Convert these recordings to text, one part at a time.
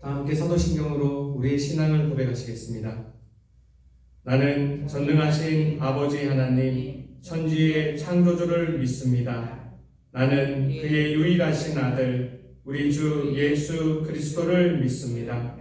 함께 사도신경으로 우리의 신앙을 고백하시겠습니다. 나는 전능하신 아버지 하나님, 천지의 창조주를 믿습니다. 나는 그의 유일하신 아들, 우리 주 예수 그리스도를 믿습니다.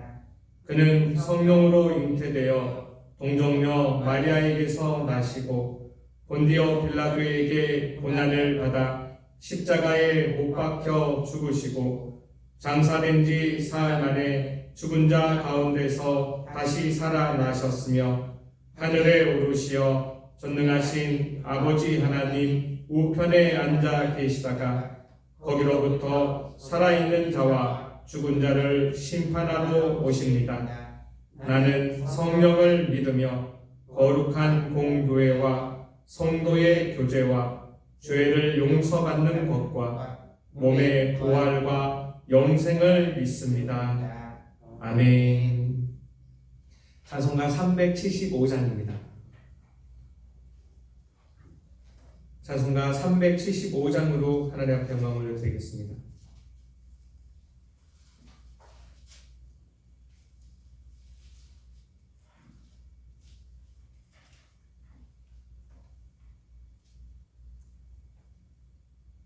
그는 성령으로 잉태되어 동정녀 마리아에게서 나시고 본디오 빌라도에게 고난을 받아 십자가에 못 박혀 죽으시고 장사된 지 사흘 만에 죽은 자 가운데서 다시 살아나셨으며 하늘에 오르시어 전능하신 아버지 하나님 우편에 앉아 계시다가 거기로부터 살아있는 자와 죽은 자를 심판하러 오십니다. 나는 성령을 믿으며 거룩한 공교회와 성도의 교제와 죄를 용서받는 것과 몸의 부활과 영생을 믿습니다. 아멘. 찬송가 375장입니다. 찬송가 375장으로 하나님 앞에 영광을 올려드리겠습니다.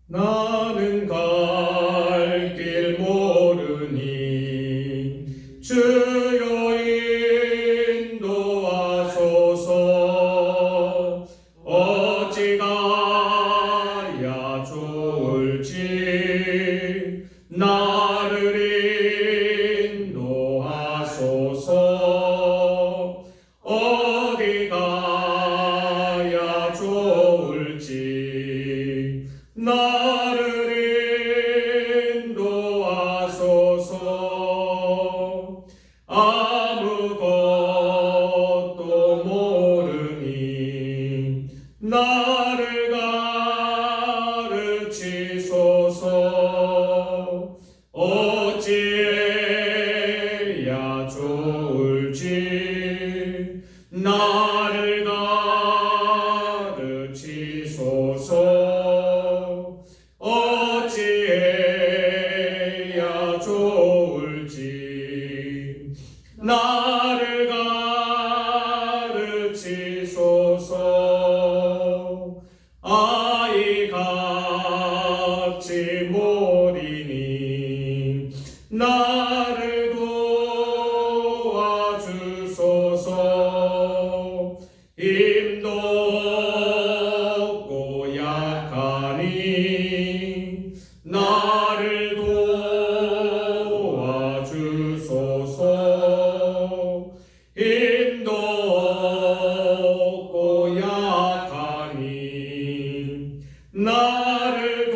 나는 갈 길 모르니 주여 인도하소서. 어찌 가야 좋을지 나를 인도하소서. 어디 가야 좋을지 나를 인도하소서. 아무것도 모르니 나를 가르치소서. 어찌해야 좋을지 나를 가르치소서. 어찌해야 좋을지 나를 가르치소서. 아이같이 모리니 나를 도와주소서. 힘도 없고 약하니 나를 도와주소서. 힘도 없고 약하니 나를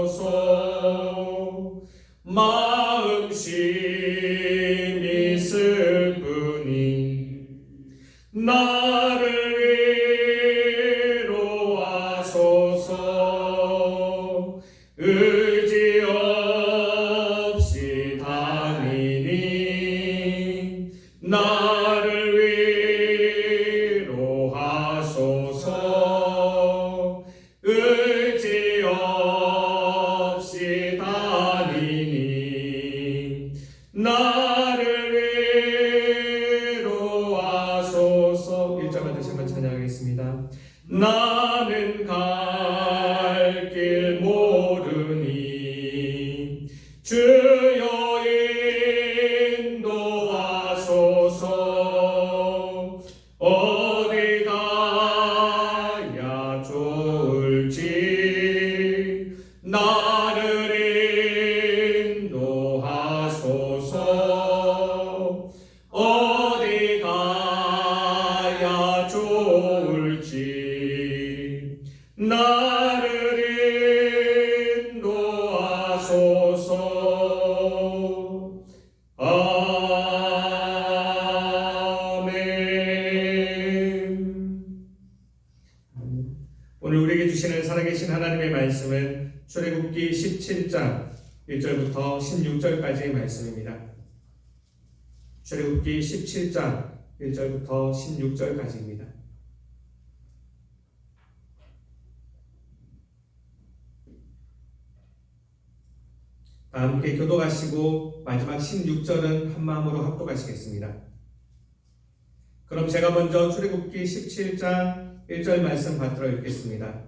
도와주소서. 마음 심히 슬프니 나를 위로하소서. 의지 없이 다니니 나를 위로하소서. 의지 없이 다니니 나를 위로하소서. 1절만 다시 한번 찬양하겠습니다. 나는 갈 길 모르니 주여 인도하소서. 어디 가야 좋을지 나를 인도하소서. 어디 가야 좋을지 나를 인도하소서. 아멘. 오늘 우리에게 주시는 살아계신 하나님의 말씀은 출애굽기 17장 1절부터 16절까지의 말씀입니다. 출애굽기 17장 1절부터 16절까지입니다. 다 함께 교독하시고 마지막 16절은 한마음으로 합독하시겠습니다. 그럼 제가 먼저 출애굽기 17장 1절 말씀 받들어 읽겠습니다.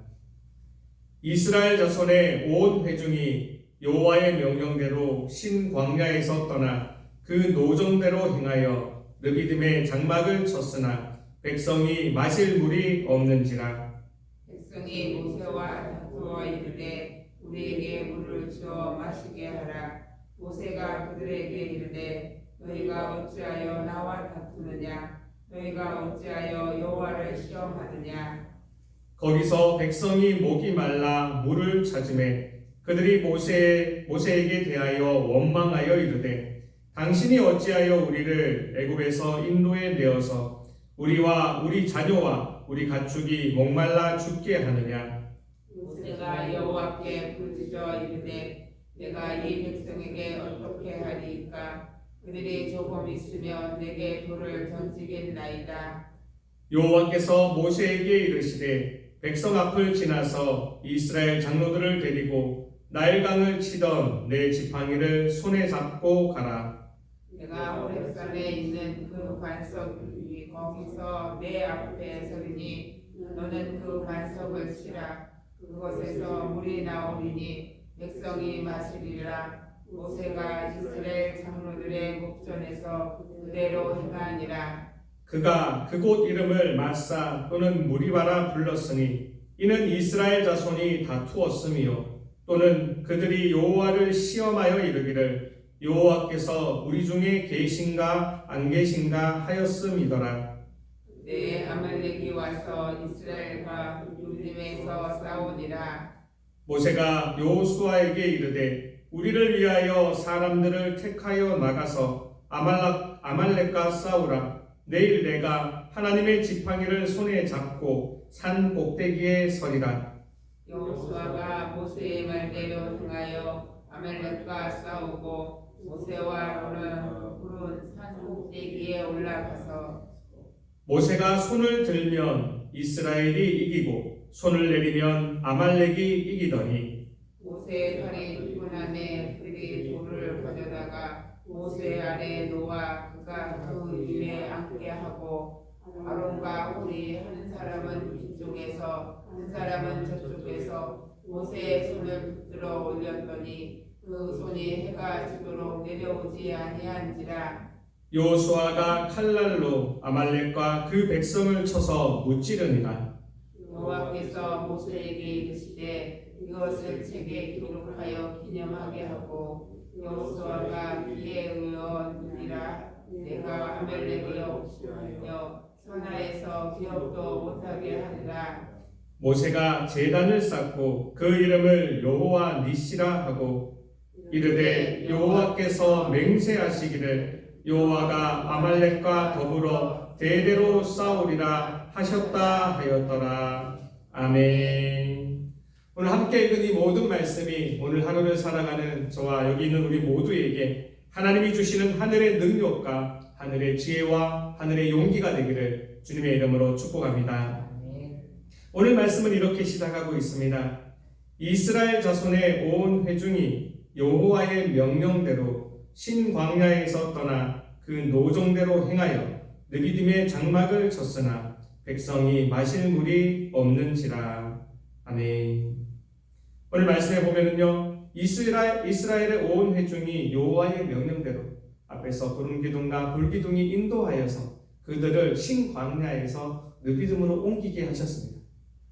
이스라엘 자손의 온 회중이 여호와의 명령대로 신광야에서 떠나 그 노정대로 행하여 르비딤의 장막을 쳤으나 백성이 마실 물이 없는지라. 백성이 모세와 다투어 이르되 우리에게 물을 주어 마시게 하라. 모세가 그들에게 이르되 너희가 어찌하여 나와 다투느냐? 너희가 어찌하여 여호와를 시험하느냐? 거기서 백성이 목이 말라 물을 찾으매 그들이 모세에게 대하여 원망하여 이르되 당신이 어찌하여 우리를 애굽에서 인도에 내어서 우리와 우리 자녀와 우리 가축이 목말라 죽게 하느냐? 모세가 여호와께 부르짖어 이르되 내가 이 백성에게 어떻게 하리이까? 그들이 조금 있으면 내게 돌을 던지겠나이다. 여호와께서 모세에게 이르시되 백성 앞을 지나서 이스라엘 장로들을 데리고 나일강을 치던 내 지팡이를 손에 잡고 가라. 내가 호렙산에 있는 그 반석이 거기서 내 앞에 서리니 너는 그 반석을 치라. 그곳에서 물이 나오리니 백성이 마시리라. 모세가 이스라엘 장로들의 목전에서 그대로 행하니라. 그가 그곳 이름을 마사 또는 무리바라 불렀으니 이는 이스라엘 자손이 다투었으며 또는 그들이 여호와를 시험하여 이르기를 여호와께서 우리 중에 계신가 안 계신가 하였음이더라. 내 아말렉이 와서 이스라엘과 루딤에서 싸우니라. 모세가 여호수아에게 이르되 우리를 위하여 사람들을 택하여 나가서 아말렉과 싸우라. 내일 내가 하나님의 지팡이를 손에 잡고 산 꼭대기에 서리라. 여호수아가 모세의 말대로 행하여 아말렉과 싸우고 모세와 아론은 푸른 산 꼭대기에 올라가서 모세가 손을 들면 이스라엘이 이기고 손을 내리면 아말렉이 이기더니 모세의 팔이 피곤함에 그들이 돌을 가져다가 모세 아래 놓아 그가 그 위에 앉게 하고 아론과 홀이 한 사람은 이쪽에서 한 사람은 저쪽에서 모세의 손을 붙들어 올렸더니 그 손이 해가 지도록 내려오지 아니한지라. 여호수아가 칼날로 아말렉과 그 백성을 쳐서 무찌르니라. 여호와께서 모세에게 이르시되 이것을 책에 기록하여 기념하게 하고 여호수아가 비에 의원이라 내가 아말렉의 없으며 천하에서 기억도 못하게 하리라. 모세가 제단을 쌓고 그 이름을 여호와 니시라 하고 이르되 여호와께서 맹세하시기를 여호와가 아말렉과 더불어 대대로 싸우리라 하셨다 하였더라. 아멘. 오늘 함께 읽은 이 모든 말씀이 오늘 하루를 살아가는 저와 여기 있는 우리 모두에게 하나님이 주시는 하늘의 능력과 하늘의 지혜와 하늘의 용기가 되기를 주님의 이름으로 축복합니다. 오늘 말씀은 이렇게 시작하고 있습니다. 이스라엘 자손의 온 회중이 여호와의 명령대로 신광야에서 떠나 그 노정대로 행하여 르비딤의 장막을 쳤으나 백성이 마실 물이 없는지라. 아멘. 오늘 말씀에 보면은요, 이스라엘의 온 회중이 여호와의 명령대로 앞에서 구름기둥과 불기둥이 인도하여서 그들을 신광야에서 르비딤으로 옮기게 하셨습니다.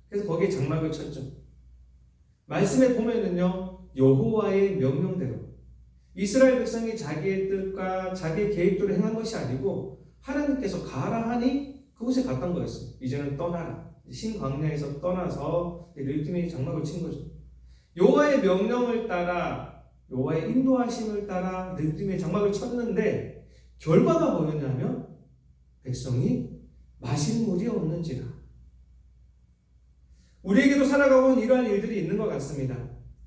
그래서 거기에 장막을 쳤죠. 말씀에 보면은요, 여호와의 명령대로 이스라엘 백성이 자기의 뜻과 자기의 계획대로 행한 것이 아니고 하나님께서 가라 하니 그곳에 갔던 거였어요. 이제는 떠나라. 신광야에서 떠나서 르비딤의 장막을 친 거죠. 여호와의 명령을 따라 여호와의 인도하심을 따라 르비딤의 장막을 쳤는데 결과가 뭐였냐면 백성이 마실 물이 없는지라. 우리에게도 살아가고 있는 이러한 일들이 있는 것 같습니다.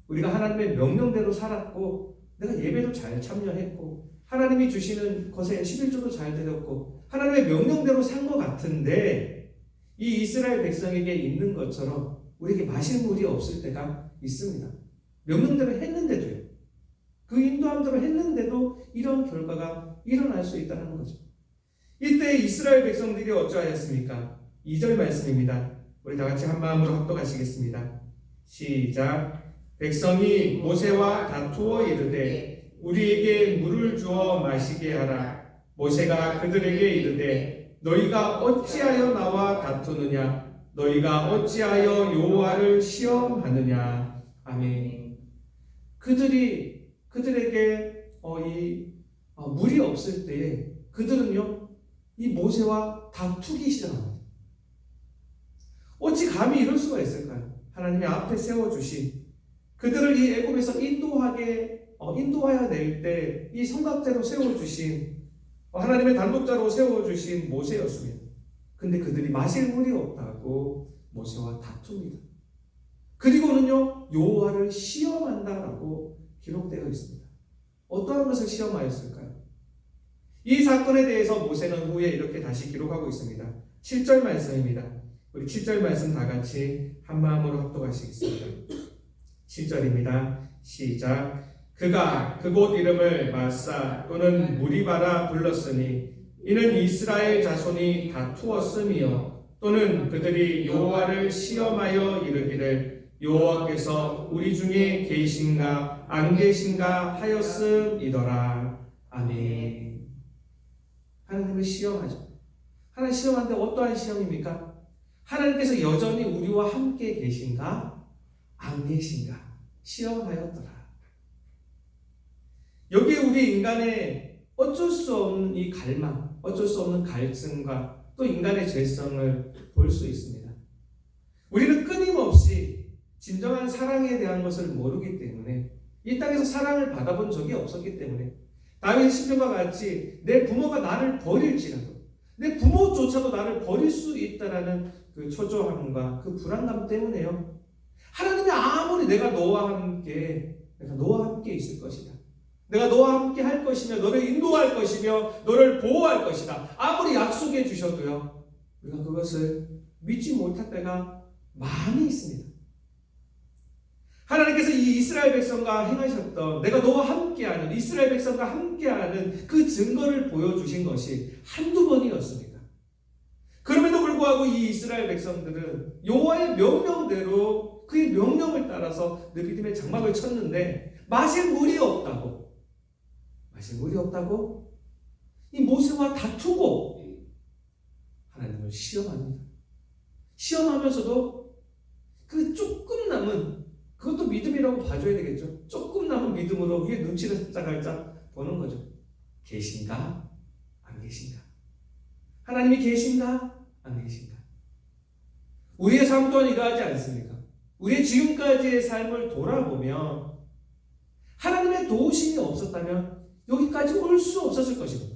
우리가 하나님의 명령대로 살았고 내가 예배도 잘 참여했고 하나님이 주시는 것에 11조도 잘 드렸고 하나님의 명령대로 산 것 같은데 이 이스라엘 백성에게 있는 것처럼 우리에게 마실 물이 없을 때가 있습니다. 명령대로 했는데도요. 그 인도함대로 했는데도 이런 결과가 일어날 수 있다는 거죠. 이때 이스라엘 백성들이 어쩌하였습니까? 2절 말씀입니다. 우리 다 같이 한 마음으로 합독하시겠습니다. 시작. 백성이 모세와 다투어 이르되 우리에게 물을 주어 마시게 하라. 모세가 그들에게 이르되 너희가 어찌하여 나와 다투느냐? 너희가 어찌하여 여호와를 시험하느냐? 아멘. 그들에게 물이 없을 때에 그들은요 이 모세와 다투기 시작합니다. 어찌 감히 이럴 수가 있을까요? 하나님이 앞에 세워주신 그들을 이 애굽에서 인도하여 낼 때 이 성곽대로 세워주신 하나님의 단독자로 세워주신 모세였습니다. 근데 그들이 마실 물이 없다고 모세와 다툽니다. 그리고는요 여호와를 시험한다라고 기록되어 있습니다. 어떠한 것을 시험하였을까요? 이 사건에 대해서 모세는 후에 이렇게 다시 기록하고 있습니다. 7절 말씀입니다. 우리 7절 말씀 다 같이 한 마음으로 합독하시겠습니다. 7절입니다. 시작. 그가 그곳 이름을 마사 또는 무리바라 불렀으니 이는 이스라엘 자손이 다투었음이요 또는 그들이 여호와를 시험하여 이르기를 여호와께서 우리 중에 계신가 안 계신가 하였음이더라. 아멘. 하나님을 시험하죠. 하나님 시험하는데 어떠한 시험입니까? 하나님께서 여전히 우리와 함께 계신가 안 계신가 시험하였더라. 여기에 우리 인간의 어쩔 수 없는 이 갈망, 어쩔 수 없는 갈증과 또 인간의 죄성을 볼 수 있습니다. 우리는 끊임없이 진정한 사랑에 대한 것을 모르기 때문에 이 땅에서 사랑을 받아본 적이 없었기 때문에 다윗 시편과 같이 내 부모가 나를 버릴지라도 내 부모조차도 나를 버릴 수 있다라는 그 초조함과 그 불안감 때문에요. 하나님이 아무리 내가 너와 함께 있을 것이다. 내가 너와 함께 할 것이며 너를 인도할 것이며 너를 보호할 것이다. 아무리 약속해 주셔도요. 우리가 그것을 믿지 못할 때가 많이 있습니다. 하나님께서 이 이스라엘 백성과 행하셨던 내가 너와 함께하는 이스라엘 백성과 함께하는 그 증거를 보여주신 것이 한두 번이었습니다. 그럼에도 불구하고 이 이스라엘 백성들은 여호와의 명령대로 그의 명령을 따라서 느비딤의 장막을 쳤는데 마실 물이 없다고 이 모세와 다투고 하나님을 시험합니다. 시험하면서도 그 조금 남은 그것도 믿음이라고 봐줘야 되겠죠. 조금 남은 믿음으로 위에 눈치를 살짝 보는 거죠. 계신가? 안 계신가? 하나님이 계신가? 안 계신가? 우리의 삶 또한 이러하지 않습니까? 우리의 지금까지의 삶을 돌아보면 하나님의 도우심이 없었다면 여기까지 올 수 없었을 것입니다.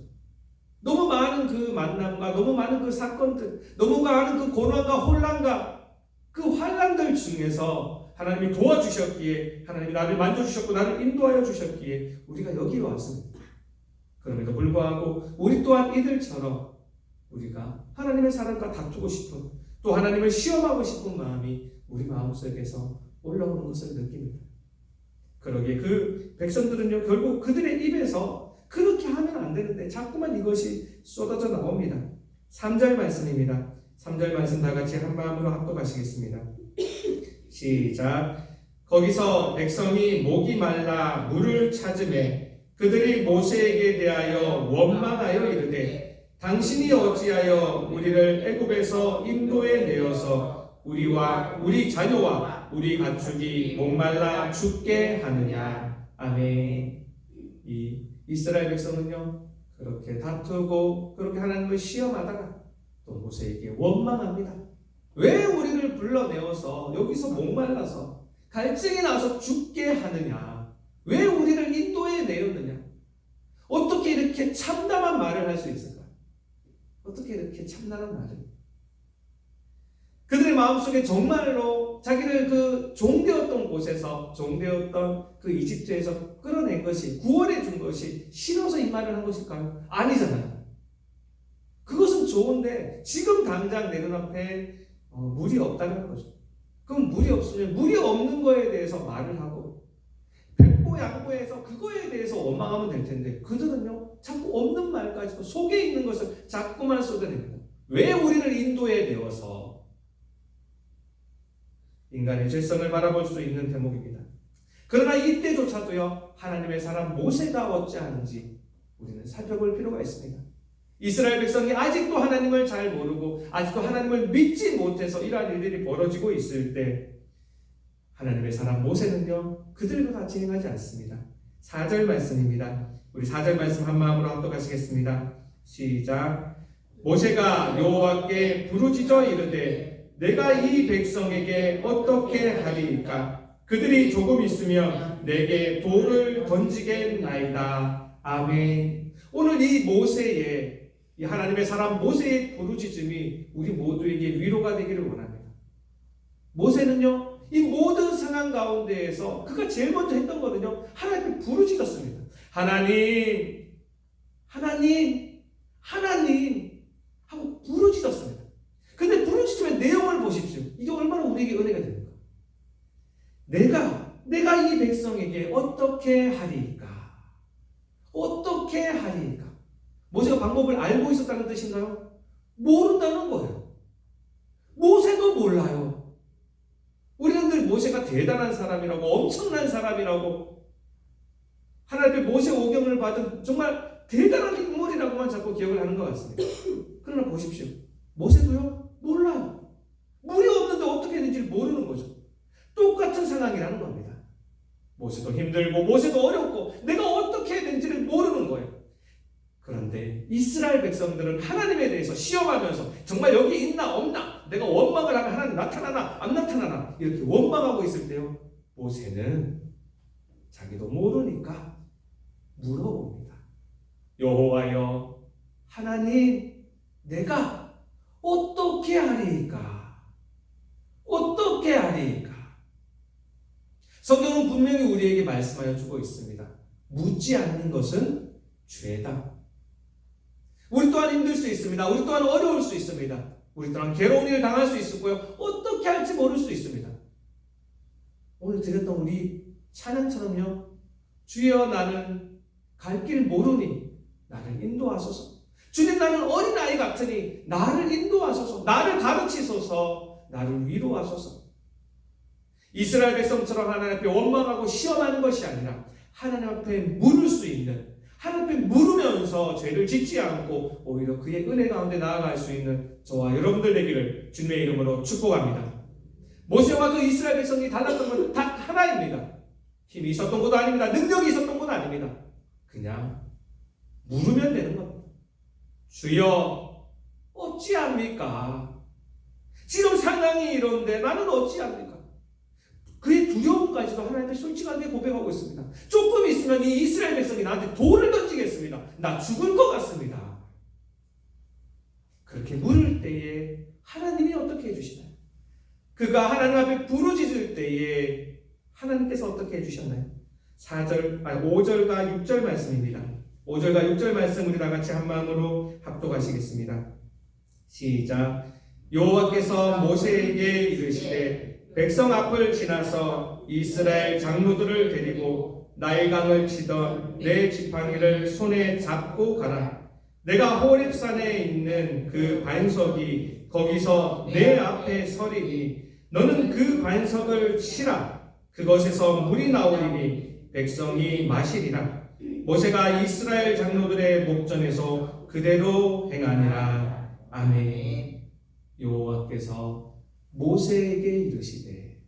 너무 많은 그 만남과 너무 많은 그 사건들, 너무 많은 그 고난과 혼란과 그 환란들 중에서 하나님이 도와주셨기에 하나님이 나를 만져주셨고 나를 인도하여 주셨기에 우리가 여기로 왔습니다. 그럼에도 불구하고 우리 또한 이들처럼 우리가 하나님의 사랑과 다투고 싶은 또 하나님을 시험하고 싶은 마음이 우리 마음속에서 올라오는 것을 느낍니다. 그러기에 그 백성들은요 결국 그들의 입에서 그렇게 하면 안 되는데 자꾸만 이것이 쏟아져 나옵니다. 3절 말씀입니다. 3절 말씀 다 같이 한 마음으로 합독하시겠습니다. 시작. 거기서 백성이 목이 말라 물을 찾으매 그들이 모세에게 대하여 원망하여 이르되 당신이 어찌하여 우리를 애굽에서 인도에 내어서 우리와 우리 자녀와 우리 가축이 목말라 죽게 하느냐. 아멘. 이 이스라엘 백성은요 그렇게 다투고 그렇게 하나님을 시험하다가 또 모세에게 원망합니다. 왜 우리를 불러내어서 여기서 목말라서 갈증이 나서 죽게 하느냐? 왜 우리를 인도에 내었느냐? 어떻게 이렇게 참담한 말을 할 수 있을까? 어떻게 이렇게 참담한 말을? 그들의 마음속에 정말로 자기를 그 종되었던 곳에서 종되었던 그 이집트에서 끌어낸 것이 구원해 준 것이 싫어서 이 말을 한 것일까요? 아니잖아요. 그것은 좋은데 지금 당장 내 눈앞에 물이 없다는 거죠. 그럼 물이 없으면 물이 없는 거에 대해서 말을 하고 양보해서 그거에 대해서 원망하면 될 텐데 그들은요 자꾸 없는 말까지도 속에 있는 것을 자꾸만 쏟아냅니다. 왜 우리를 인도에 내어서 인간의 죄성을 바라볼 수 있는 대목입니다. 그러나 이때조차도요 하나님의 사람 모세가 어찌하는지 우리는 살펴볼 필요가 있습니다. 이스라엘 백성이 아직도 하나님을 잘 모르고 아직도 하나님을 믿지 못해서 이러한 일들이 벌어지고 있을 때 하나님의 사람 모세는요 그들과 같이 행하지 않습니다. 4절 말씀입니다. 우리 4절 말씀 한 마음으로 합독하시겠습니다. 시작. 모세가 여호와께 부르짖어 이르되 내가 이 백성에게 어떻게 하리이까? 그들이 조금 있으면 내게 돌을 던지겠나이다. 아멘. 오늘 이 모세의 이 하나님의 사람 모세의 부르짖음이 우리 모두에게 위로가 되기를 원합니다. 모세는요 이 모든 상황 가운데에서 그가 제일 먼저 했던 거는요 하나님께 부르짖었습니다. 하나님, 하나님, 하나님 하고 부르짖었습니다. 근데 부르짖음의 내용을 보십시오. 이게 얼마나 우리에게 은혜가 됩니까? 내가 이 백성에게 어떻게 하리이까? 어떻게 하리이까? 모세가 방법을 알고 있었다는 뜻인가요? 모른다는 거예요. 모세도 몰라요. 우리는 늘 모세가 대단한 사람이라고 엄청난 사람이라고 하나님의 모세 오경을 받은 정말 대단한 인물이라고만 자꾸 기억을 하는 것 같습니다. 그러나 보십시오. 모세도요 몰라요. 물이 없는데 어떻게 되는지 모르는 거죠. 똑같은 상황이라는 겁니다. 모세도 힘들고 모세도 어렵고 내가 어떻게 해야 되는지를 모르는 거예요. 그런데 이스라엘 백성들은 하나님에 대해서 시험하면서 정말 여기 있나 없나 내가 원망을 하면 하나님 나타나나 안 나타나나 이렇게 원망하고 있을 때요 모세는 자기도 모르니까 물어봅니다. 여호와여 하나님 내가 어떻게 하리이까? 어떻게 하리이까? 성경은 분명히 우리에게 말씀하여 주고 있습니다. 묻지 않는 것은 죄다. 우리 또한 힘들 수 있습니다. 우리 또한 어려울 수 있습니다. 우리 또한 괴로운 일을 당할 수 있고요. 어떻게 할지 모를 수 있습니다. 오늘 드렸던 우리 찬양처럼요. 주여 나는 갈 길 모르니 나를 인도하소서. 주님 나는 어린아이 같으니 나를 인도하소서. 나를 가르치소서. 나를 위로하소서. 이스라엘 백성처럼 하나님 앞에 원망하고 시험하는 것이 아니라 하나님 앞에 물을 수 있는 하나님 앞에 물으면서 죄를 짓지 않고 오히려 그의 은혜 가운데 나아갈 수 있는 저와 여러분들 되기를 주님의 이름으로 축복합니다. 모세와 그 이스라엘 백성이 달랐던 건 단 하나입니다. 힘이 있었던 것도 아닙니다. 능력이 있었던 것도 아닙니다. 그냥 물으면 되는 겁니다. 주여 어찌합니까? 지금 상황이 이런데 나는 어찌합니까? 그의 두려움까지도 하나님께 솔직하게 고백하고 있습니다. 조금 있으면 이 이스라엘 백성이 나한테 돌을 던지겠습니다. 나 죽을 것 같습니다. 그렇게 물을 때에 하나님이 어떻게 해주시나요? 그가 하나님 앞에 부르짖을 때에 하나님께서 어떻게 해주셨나요? 5절과 6절 말씀입니다. 5절과 6절 말씀 우리 다 같이 한 마음으로 합독하시겠습니다. 시작. 여호와께서 모세에게 이르시되 백성 앞을 지나서 이스라엘 장로들을 데리고 나일강을 치던 내 지팡이를 손에 잡고 가라. 내가 호렙산에 있는 그 반석이 거기서 내 앞에 서리니 너는 그 반석을 치라. 그것에서 물이 나오리니 백성이 마시리라. 모세가 이스라엘 장로들의 목전에서 그대로 행하니라. 아멘. 여호와께서 모세에게 이르시되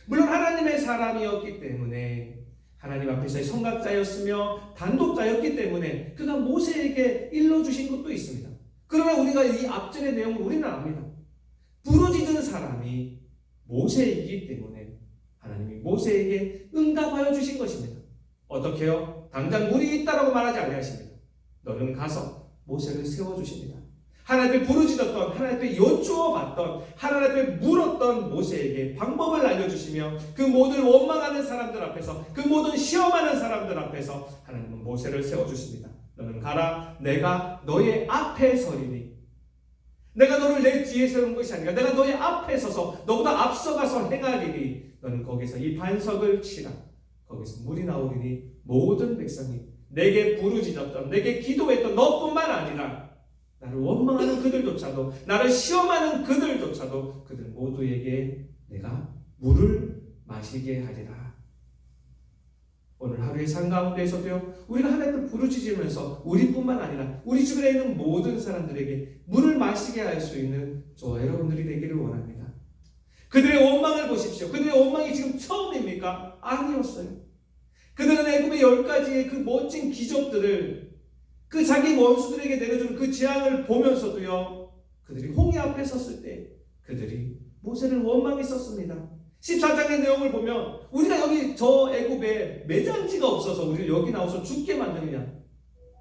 물론 하나님의 사람이었기 때문에 하나님 앞에서의 선각자였으며 단독자였기 때문에 그가 모세에게 일러주신 것도 있습니다. 그러나 우리가 이 앞전의 내용을 우리는 압니다. 부르짖은 사람이 모세이기 때문에 하나님이 모세에게 응답하여 주신 것입니다. 어떻게요? 당장 물이 있다라고 말하지 아니하십니다. 너는 가서 모세를 세워주십니다. 하나님 앞에 부르짖었던, 하나님 앞에 여쭈어 봤던, 하나님 앞에 물었던 모세에게 방법을 알려주시며 그 모든 원망하는 사람들 앞에서, 그 모든 시험하는 사람들 앞에서 하나님은 모세를 세워주십니다. 너는 가라, 내가 너의 앞에 서리니. 내가 너를 내 뒤에 세운 것이 아니라 내가 너의 앞에 서서 너보다 앞서가서 행하리니 너는 거기서 이 반석을 치라. 거기서 물이 나오리니 모든 백성이 내게 부르짖었던 내게 기도했던 너뿐만 아니라 나를 원망하는 그들조차도 나를 시험하는 그들조차도 그들 모두에게 내가 물을 마시게 하리라. 오늘 하루의 삶 가운데에서도요, 우리가 하나님을 부르짖으면서 우리뿐만 아니라 우리 주변에 있는 모든 사람들에게 물을 마시게 할 수 있는 저와 여러분들이 되기를 원합니다. 그들의 원망을 보십시오. 그들의 원망이 지금 처음입니까? 아니었어요. 그들은 애굽의 10가지의 그 멋진 기적들을 그 자기 원수들에게 내려주는 그 재앙을 보면서도요, 그들이 홍해 앞에 섰을 때 그들이 모세를 원망했었습니다. 14장의 내용을 보면 우리가 여기 저 애굽에 매장지가 없어서 우리를 여기 나와서 죽게 만드느냐,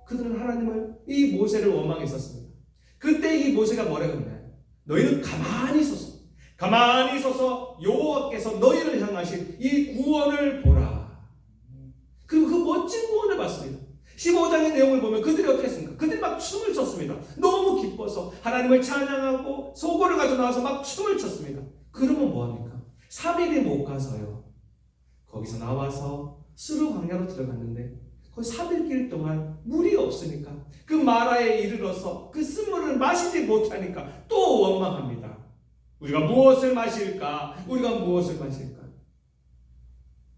그들은 하나님을, 이 모세를 원망했었습니다. 그때 이 모세가 뭐라고 했나요? 너희는 가만히 서서 여호와께서 너희를 향하신 이 구원을 보라. 그리고 그 멋진 구원을 봤습니다. 15장의 내용을 보면 그들이 어떻게 했습니까? 그들이 막 춤을 췄습니다. 너무 기뻐서 하나님을 찬양하고 소고를 가지고 나와서 막 춤을 췄습니다. 그러면 뭐합니까? 3일이 못 가서요, 거기서 나와서 스루 광야로 들어갔는데 거기 3일 동안 물이 없으니까 그 마라에 이르러서 그 쓴물을 마시지 못하니까 또 원망합니다. 우리가 무엇을 마실까?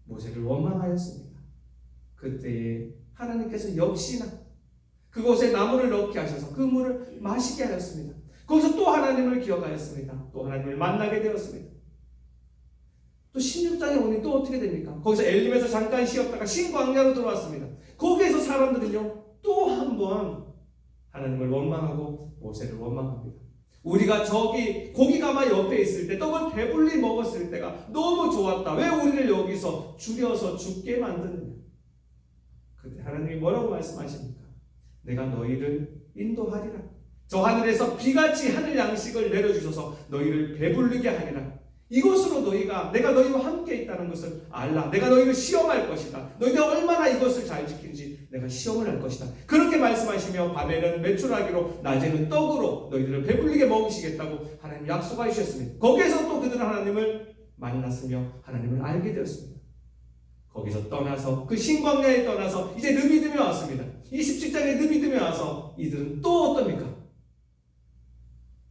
모세를 원망하였습니다. 그때에 하나님께서 역시나 그곳에 나무를 넣게 하셔서 그 물을 마시게 하였습니다. 거기서 또 하나님을 기억하였습니다. 또 하나님을 만나게 되었습니다. 또 16장에 오니 또 어떻게 됩니까? 거기서 엘림에서 잠깐 쉬었다가 신광야로 들어왔습니다. 거기에서 사람들은요, 또 한 번 하나님을 원망하고 모세를 원망합니다. 우리가 저기 고기가마 옆에 있을 때 떡을 배불리 먹었을 때가 너무 좋았다. 왜 우리를 여기서 줄여서 죽게 만드느냐? 그때 하나님이 뭐라고 말씀하십니까? 내가 너희를 인도하리라. 저 하늘에서 비같이 하늘 양식을 내려주셔서 너희를 배부르게 하리라. 이것으로 너희가 내가 너희와 함께 있다는 것을 알라. 내가 너희를 시험할 것이다. 너희가 얼마나 이것을 잘 지키는지 내가 시험을 할 것이다. 그렇게 말씀하시며 밤에는 메추라기로 낮에는 떡으로 너희들을 배불리게 먹이시겠다고 하나님 약속해 주셨습니다. 거기에서 또 그들은 하나님을 만났으며 하나님을 알게 되었습니다. 거기서 떠나서 그 신광야에 떠나서 이제 르비딤에 왔습니다. 이 17장에 르비딤에 와서 이들은 또 어떻습니까?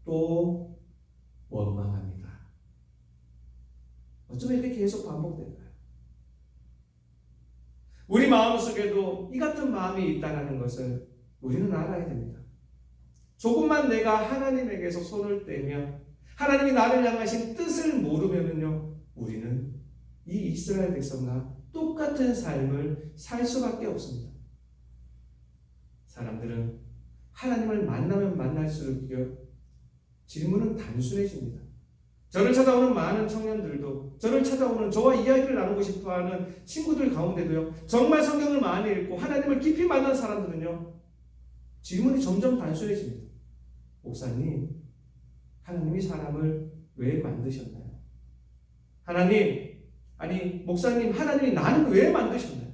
또 원망합니다. 어쩌면 이렇게 계속 반복될까요? 우리 마음속에도 이 같은 마음이 있다는 것을 우리는 알아야 됩니다. 조금만 내가 하나님에게서 손을 떼면, 하나님이 나를 향하신 뜻을 모르면은요, 우리는 이 이스라엘 백성과 똑같은 삶을 살 수밖에 없습니다. 사람들은 하나님을 만나면 만날수록요, 질문은 단순해집니다. 저를 찾아오는 많은 청년들도, 저를 찾아오는 저와 이야기를 나누고 싶어하는 친구들 가운데도요, 정말 성경을 많이 읽고 하나님을 깊이 만난 사람들은요, 질문이 점점 단순해집니다. 목사님, 하나님이 사람을 왜 만드셨나요? 목사님, 하나님이 나를 왜 만드셨나요?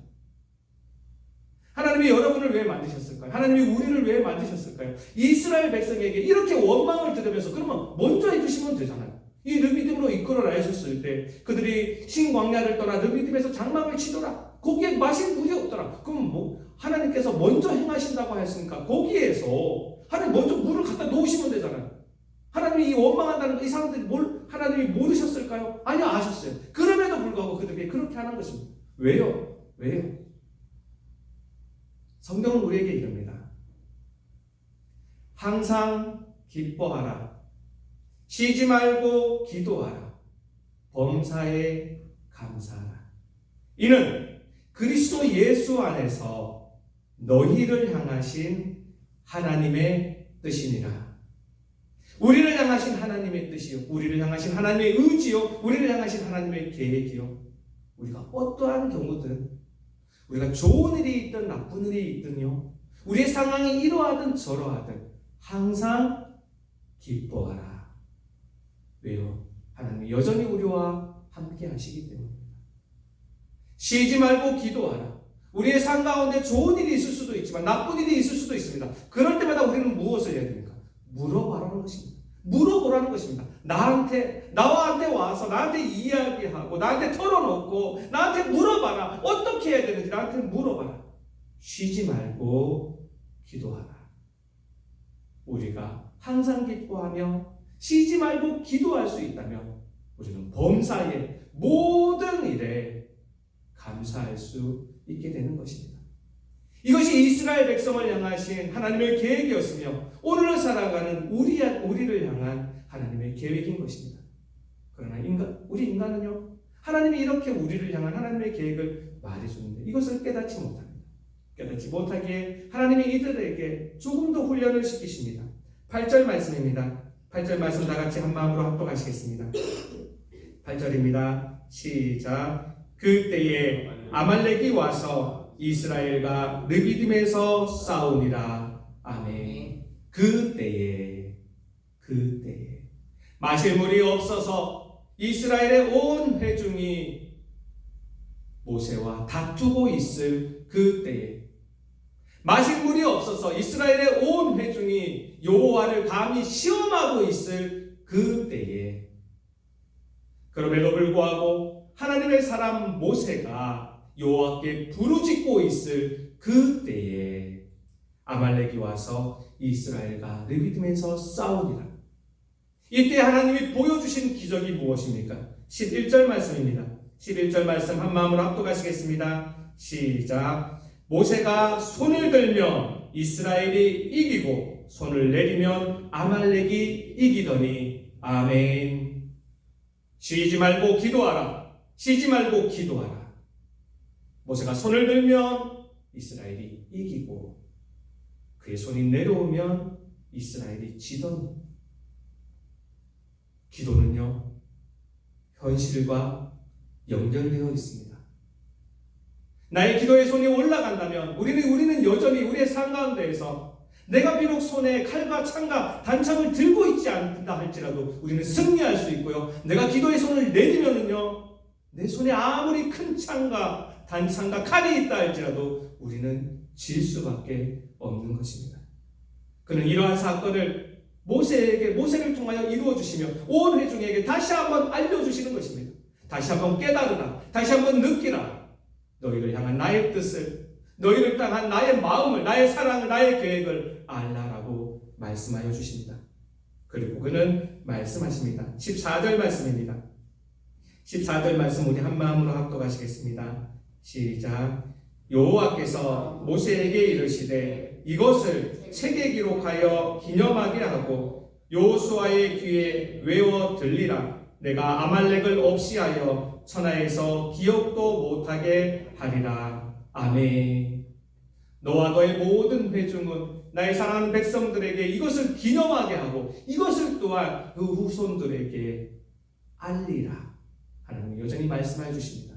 하나님이 여러분을 왜 만드셨을까요? 하나님이 우리를 왜 만드셨을까요? 이스라엘 백성에게 이렇게 원망을 들으면서 그러면 먼저 해주시면 되잖아요. 이 르비딤으로 이끌어 나셨을 때 그들이 신광야를 떠나 르비딤에서 장막을 치더라. 거기에 마실 물이 없더라. 그럼 하나님께서 먼저 행하신다고 했으니까 거기에서 하나님 먼저 물을 갖다 놓으시면 되잖아요. 하나님이 이 원망한다는 이 사람들이 하나님이 모르셨을까요? 아니요, 아셨어요. 그럼에도 불구하고 그들에게 그렇게 하는 것입니다. 왜요? 성경은 우리에게 이릅니다. 항상 기뻐하라. 쉬지 말고 기도하라. 범사에 감사하라. 이는 그리스도 예수 안에서 너희를 향하신 하나님의 뜻이니라. 우리를 향하신 하나님의 뜻이요, 우리를 향하신 하나님의 의지요, 우리를 향하신 하나님의 계획이요, 우리가 어떠한 경우든, 우리가 좋은 일이 있든 나쁜 일이 있든요, 우리의 상황이 이러하든 저러하든 항상 기뻐하라. 왜요? 하나님이 여전히 우리와 함께 하시기 때문입니다. 쉬지 말고 기도하라. 우리의 삶 가운데 좋은 일이 있을 수도 있지만 나쁜 일이 있을 수도 있습니다. 그럴 때마다 우리는 무엇을 해야 됩니까? 물어봐라는 것입니다. 물어보라는 것입니다. 나한테 와서 나한테 이야기하고 나한테 털어놓고 나한테 물어봐라. 어떻게 해야 되는지 나한테 물어봐라. 쉬지 말고 기도하라. 우리가 항상 기뻐하며 쉬지 말고 기도할 수 있다면 우리는 범사의 모든 일에 감사할 수 있게 되는 것입니다. 이것이 이스라엘 백성을 향하신 하나님의 계획이었으며 오늘을 살아가는 우리를 향한 하나님의 계획인 것입니다. 그러나 우리 인간은요, 하나님이 이렇게 우리를 향한 하나님의 계획을 말해주는데 이것을 깨닫지 못합니다. 깨닫지 못하기에 하나님이 이들에게 조금 더 훈련을 시키십니다. 8절 말씀입니다. 8절 말씀 다 같이 한 마음으로 합독하시겠습니다. 8절입니다. 시작. 그때에 아말렉이 와서 이스라엘과 르비딤에서 싸우니라. 아멘. 그때에 마실 물이 없어서 이스라엘의 온 회중이 모세와 다투고 있을 그때에, 마실 물이 없어서 이스라엘의 온 회중이 여호와를 감히 시험하고 있을 그때에, 그럼에도 불구하고 하나님의 사람 모세가 여호와께 부르짖고 있을 그때에 아말렉이 와서 이스라엘과 르비딤에서 싸우니라. 이때 하나님이 보여주신 기적이 무엇입니까? 11절 말씀입니다. 11절 말씀 한 마음으로 합독하시겠습니다. 시작. 모세가 손을 들면 이스라엘이 이기고 손을 내리면 아말렉이 이기더니. 아멘. 쉬지 말고 기도하라. 쉬지 말고 기도하라. 모세가 손을 들면 이스라엘이 이기고 그의 손이 내려오면 이스라엘이 지더니. 기도는요, 현실과 연결되어 있습니다. 나의 기도의 손이 올라간다면 우리는 여전히 우리의 삶 가운데에서 내가 비록 손에 칼과 창과 단창을 들고 있지 않다 할지라도 우리는 승리할 수 있고요. 내가 기도의 손을 내리면은요, 내 손에 아무리 큰 창과 단창과 칼이 있다 할지라도 우리는 질 수밖에 없는 것입니다. 그는 이러한 사건을 모세를 통하여 이루어 주시며 온 회중에게 다시 한번 알려주시는 것입니다. 다시 한번 깨달으라. 다시 한번 느끼라. 너희를 향한 나의 뜻을, 너희를 향한 나의 마음을, 나의 사랑을, 나의 계획을 알라라고 말씀하여 주십니다. 그리고 그는 말씀하십니다. 14절 말씀입니다. 14절 말씀 우리 한 마음으로 합독하시겠습니다. 시작. 여호와께서 모세에게 이르시되 이것을 책에 기록하여 기념하게 하고 여호수아의 귀에 외워 들리라. 내가 아말렉을 없이하여 천하에서 기억도 못하게 하리라. 아멘. 너와 너의 모든 회중은 나의 사랑하는 백성들에게 이것을 기념하게 하고 이것을 또한 그 후손들에게 알리라. 하나님이 여전히 말씀해 주십니다.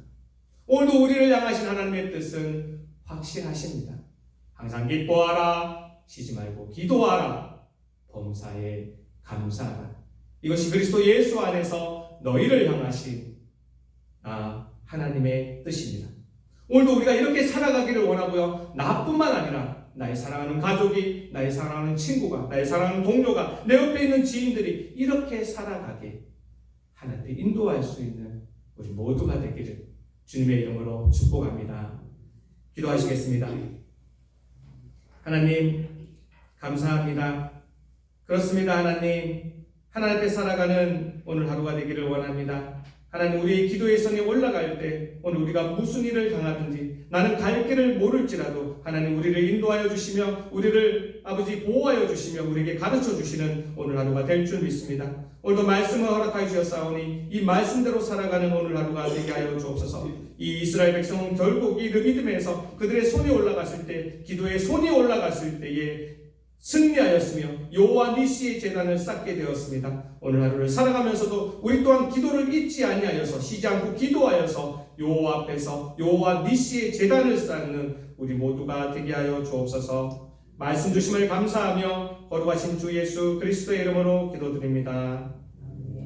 오늘도 우리를 향하신 하나님의 뜻은 확실하십니다. 항상 기뻐하라. 쉬지 말고 기도하라. 범사에 감사하라. 이것이 그리스도 예수 안에서 너희를 향하신 하나님의 뜻입니다. 오늘도 우리가 이렇게 살아가기를 원하고요. 나뿐만 아니라 나의 사랑하는 가족이, 나의 사랑하는 친구가, 나의 사랑하는 동료가, 내 옆에 있는 지인들이 이렇게 살아가게 하나님께 인도할 수 있는 우리 모두가 되기를 주님의 이름으로 축복합니다. 기도하시겠습니다. 하나님 감사합니다. 그렇습니다. 하나님 앞에 살아가는 오늘 하루가 되기를 원합니다. 하나님, 우리의 기도의 성에 올라갈 때 오늘 우리가 무슨 일을 당하든지 나는 갈 길을 모를지라도 하나님 우리를 인도하여 주시며 우리를 아버지 보호하여 주시며 우리에게 가르쳐 주시는 오늘 하루가 될 줄 믿습니다. 오늘도 말씀을 허락하여 주셨사오니 이 말씀대로 살아가는 오늘 하루가 되게 하여 주옵소서. 이 이스라엘 백성은 결국 이 르비딤에서 그들의 손이 올라갔을 때, 기도의 손이 올라갔을 때에 승리하였으며 여호와 니시의 제단을 쌓게 되었습니다. 오늘 하루를 살아가면서도 우리 또한 기도를 잊지 아니하여서 쉬지 않고 기도하여서 여호와 앞에서 여호와 니시의 제단을 쌓는 우리 모두가 되게 하여 주옵소서. 말씀 주심을 감사하며 거룩하신 주 예수 그리스도의 이름으로 기도드립니다.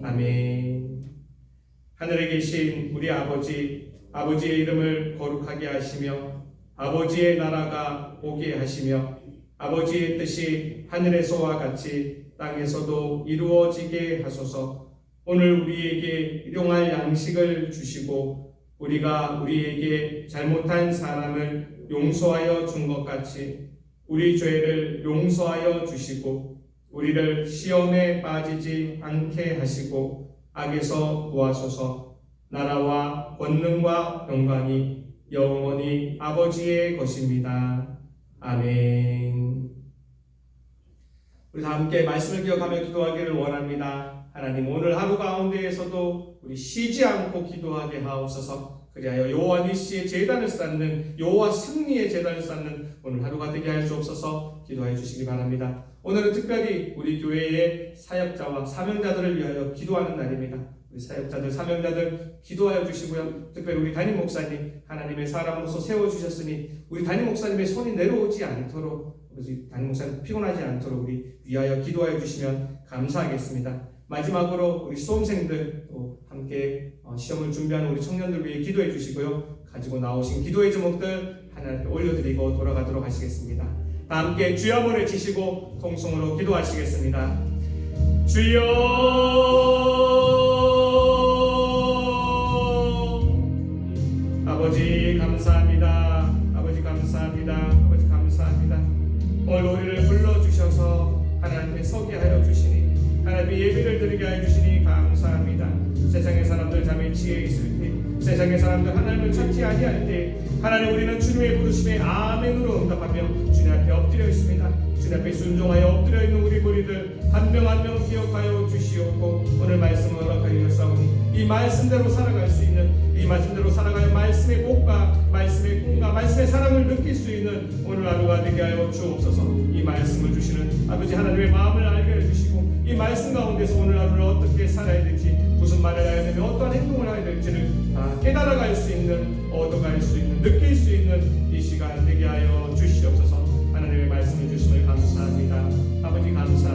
아멘. 하늘에 계신 우리 아버지의 이름을 거룩하게 하시며 아버지의 나라가 오게 하시며 아버지의 뜻이 하늘에서와 같이 땅에서도 이루어지게 하소서. 오늘 우리에게 일용할 양식을 주시고 우리가 우리에게 잘못한 사람을 용서하여 준 것 같이 우리 죄를 용서하여 주시고 우리를 시험에 빠지지 않게 하시고 악에서 구하소서. 나라와 권능과 영광이 영원히 아버지의 것입니다. 아멘. 우리 다 함께 말씀을 기억하며 기도하기를 원합니다. 하나님, 오늘 하루 가운데에서도 우리 쉬지 않고 기도하게 하옵소서. 그리하여 여호와 니시의 제단을 쌓는, 여호와 승리의 제단을 쌓는 오늘 하루가 되게 하여 주옵소서. 기도해 주시기 바랍니다. 오늘은 특별히 우리 교회의 사역자와 사명자들을 위하여 기도하는 날입니다. 우리 사역자들, 사명자들 기도하여 주시고요. 특별히 우리 담임 목사님, 하나님의 사람으로서 세워주셨으니 우리 담임 목사님의 손이 내려오지 않도록, 우리 담임 목사님 피곤하지 않도록 우리 위하여 기도하여 주시면 감사하겠습니다. 마지막으로 우리 수험생들 또 함께 시험을 준비하는 우리 청년들 위해 기도해 주시고요. 가지고 나오신 기도의 제목들 하나님께 올려드리고 돌아가도록 하시겠습니다. 다 함께 주여 한번 외치시고 통성으로 기도하시겠습니다. 주여, 아버지 감사합니다. 아버지 감사합니다. 아버지 감사합니다. 오늘 우리를 불러주셔서 하나님께 서게 하여 주시니, 하나님의 예배를 드리게 하여 주시니 감사합니다. 세상의 사람들 잠에 취해 있을 때, 세상의 사람들 하나님을 찾지 아니할 때, 하나님 우리는 주님의 부르심에 아멘으로 응답하며 주님 앞에 엎드려 있습니다. 주님 앞에 순종하여 엎드려 있는 우리 무리들 한 명 한 명 기억하여 주시옵고, 오늘 말씀을 허락하여 주사오니 이 말씀대로 살아갈 수 있는, 이 말씀대로 살아가는 말씀의 복과 말씀의 꿈과 말씀의 사랑을 느낄 수 있는 오늘 하루가 되게 하여 주옵소서. 이 말씀을 주시는 아버지 하나님의 마음을 알게 해주시고, 이 말씀 가운데서 오늘 하루를 어떻게 살아야 될지, 무슨 말을 해야 되며 어떠한 행동을 해야 될지를 다 깨달아갈 수 있는, 얻어갈 수 있는, 느낄 수 있는 이 시간 되게 하여 주시옵소서. 하나님의 말씀을 주심을 감사합니다. 아버지 감사합니다.